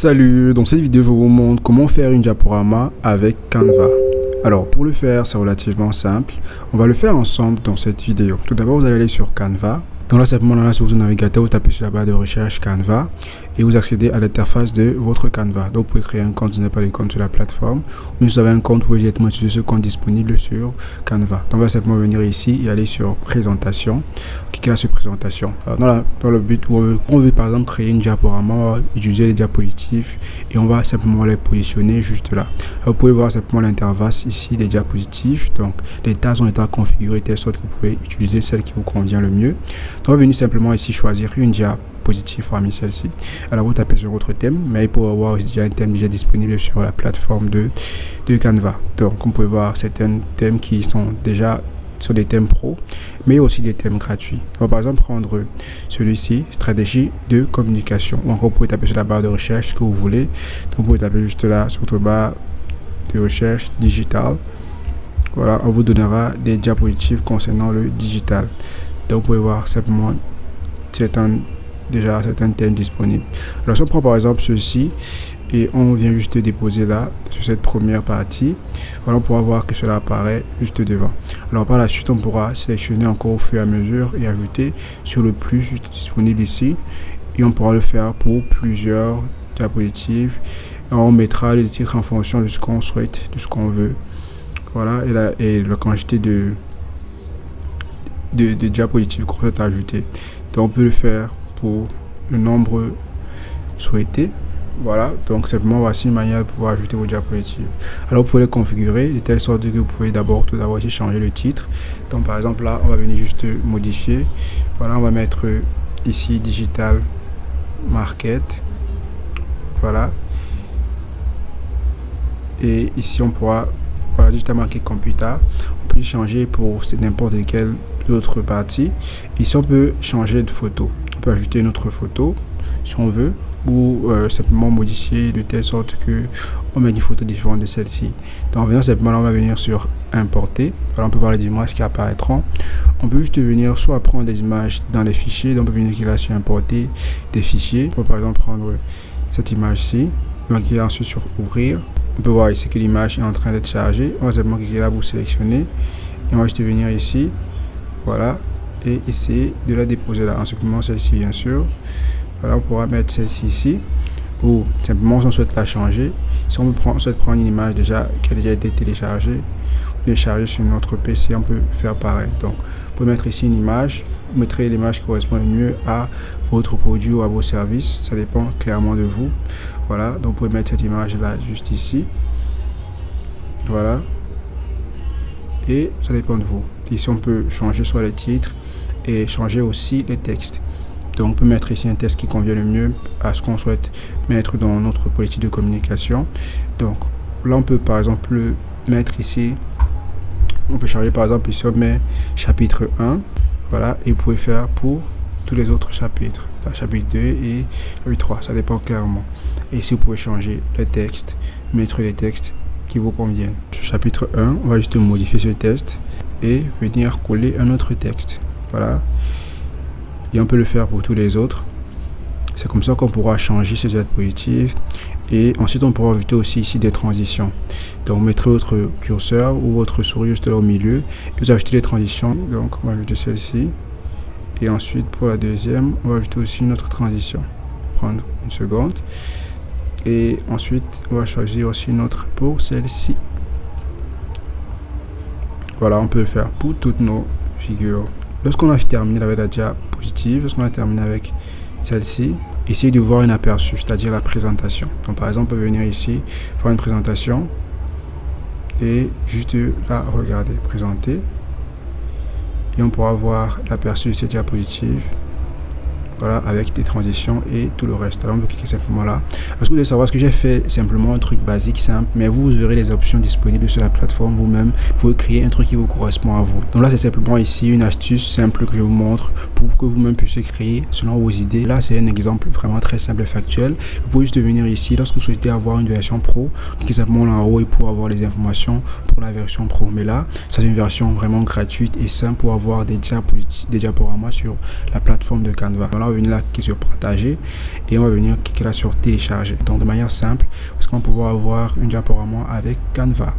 Salut, dans cette vidéo je vous montre comment faire une diaporama avec Canva. Alors pour le faire c'est relativement simple, on va le faire ensemble dans cette vidéo. Tout d'abord vous allez aller sur Canva. Donc là simplement là sur votre navigateur vous tapez sur la barre de recherche Canva et vous accédez à l'interface de votre Canva. Donc vous pouvez créer un compte si vous n'avez pas de compte sur la plateforme, ou si vous avez un compte vous pouvez directement utiliser ce compte disponible sur Canva. Donc on va simplement venir ici et aller sur présentation, cliquer là sur présentation. Alors dans le but où on veut par exemple créer une diaporama, on va utiliser les diapositives et on va simplement les positionner juste là. Alors, vous pouvez voir simplement l'interface ici des diapositives. Donc les tâches ont été configurées de telle sorte que vous pouvez utiliser celle qui vous convient le mieux. Donc on va venir simplement ici choisir une diapositive parmi celle-ci. Alors vous tapez sur votre thème, mais il peut avoir déjà un thème déjà disponible sur la plateforme de Canva. Donc on peut voir certains thèmes qui sont déjà sur des thèmes pro, mais aussi des thèmes gratuits. On va par exemple prendre celui-ci, stratégie de communication. Ou encore vous pouvez taper sur la barre de recherche que vous voulez. Donc vous pouvez taper juste là sur votre barre de recherche digital. Voilà, on vous donnera des diapositives concernant le digital. Donc vous pouvez voir simplement certains thèmes disponibles. Alors si on prend par exemple ceci et on vient juste déposer là sur cette première partie, voilà, on pourra voir que cela apparaît juste devant. Alors par la suite on pourra sélectionner encore au fur et à mesure et ajouter sur le plus juste disponible ici, et on pourra le faire pour plusieurs diapositives. On mettra les titres en fonction de ce qu'on souhaite, de ce qu'on veut. Voilà, et la quantité de diapositives qu'on souhaite ajouter. Donc on peut le faire pour le nombre souhaité. Voilà, donc simplement voici une manière de pouvoir ajouter vos diapositives. Alors vous pouvez les configurer de telle sorte que vous pouvez tout d'abord ici changer le titre. Donc par exemple là on va venir juste modifier. Voilà, on va mettre ici digital market. Voilà, et ici on pourra, voilà, digital market computer, on peut changer pour n'importe quelle autre partie. Ici on peut changer de photo, on peut ajouter une autre photo si on veut, ou simplement modifier de telle sorte que on met une photo différente de celle-ci. Donc simplement là on va venir sur importer. Voilà, on peut voir les images qui apparaîtront. On peut juste venir soit prendre des images dans les fichiers, donc on peut venir cliquer là sur importer des fichiers. On peut par exemple prendre cette image-ci, on va cliquer ensuite sur ouvrir. On peut voir ici que l'image est en train d'être chargée. On va simplement cliquer là pour sélectionner et on va juste venir ici, voilà, et essayer de la déposer là. En supprimant celle-ci bien sûr. Voilà, on pourra mettre celle-ci ici, ou simplement si on souhaite la changer, si on souhaite prendre une image qui a déjà été téléchargée sur notre PC, on peut faire pareil. Donc vous pouvez mettre ici une image, vous mettrez l'image qui correspond le mieux à votre produit ou à vos services, ça dépend clairement de vous. Voilà, donc vous pouvez mettre cette image là juste ici, voilà, et ça dépend de vous. Ici on peut changer soit les titres et changer aussi les textes. Donc on peut mettre ici un texte qui convient le mieux à ce qu'on souhaite mettre dans notre politique de communication. Donc là on peut par exemple mettre ici, on peut changer par exemple ici on met chapitre 1, voilà, et vous pouvez faire pour tous les autres chapitres, chapitre 2 et chapitre 3, ça dépend clairement. Et ici vous pouvez changer le texte, mettre les textes qui vous conviennent. Sur chapitre 1, on va juste modifier ce texte et venir coller un autre texte, voilà. Et on peut le faire pour tous les autres. C'est comme ça qu'on pourra changer ces diapositives. Et ensuite on pourra ajouter aussi ici des transitions. Donc vous mettrez votre curseur ou votre souris juste là au milieu et vous ajoutez les transitions. Donc on va ajouter celle-ci. Et ensuite pour la deuxième on va ajouter aussi une autre transition. Prendre une seconde. Et ensuite on va choisir aussi une autre pour celle-ci. Voilà, on peut le faire pour toutes nos figures. Lorsqu'on a terminé avec la diapositive, lorsqu'on a terminé avec celle-ci, essayez de voir un aperçu, c'est-à-dire la présentation. Donc par exemple, on peut venir ici, voir une présentation et juste la regarder, présenter. Et on pourra voir l'aperçu de cette diapositive, voilà, avec des transitions et tout le reste. Alors on peut cliquer simplement là. Parce que vous devez savoir ce que j'ai fait, simplement un truc basique, simple, mais vous verrez les options disponibles sur la plateforme vous-même. Vous pouvez créer un truc qui vous correspond à vous. Donc là c'est simplement ici une astuce simple que je vous montre pour que vous-même puissiez créer selon vos idées. Là c'est un exemple vraiment très simple et factuel. Vous pouvez juste venir ici lorsque vous souhaitez avoir une version pro, cliquez simplement là en haut et pour avoir les informations pour la version pro. Mais là c'est une version vraiment gratuite et simple pour avoir des diaporamas sur la plateforme de Canva. Voilà, là, on va venir là cliquer sur partager et on va venir cliquer là sur télécharger. Donc de manière simple, parce qu'on va pouvoir avoir un diaporama avec Canva.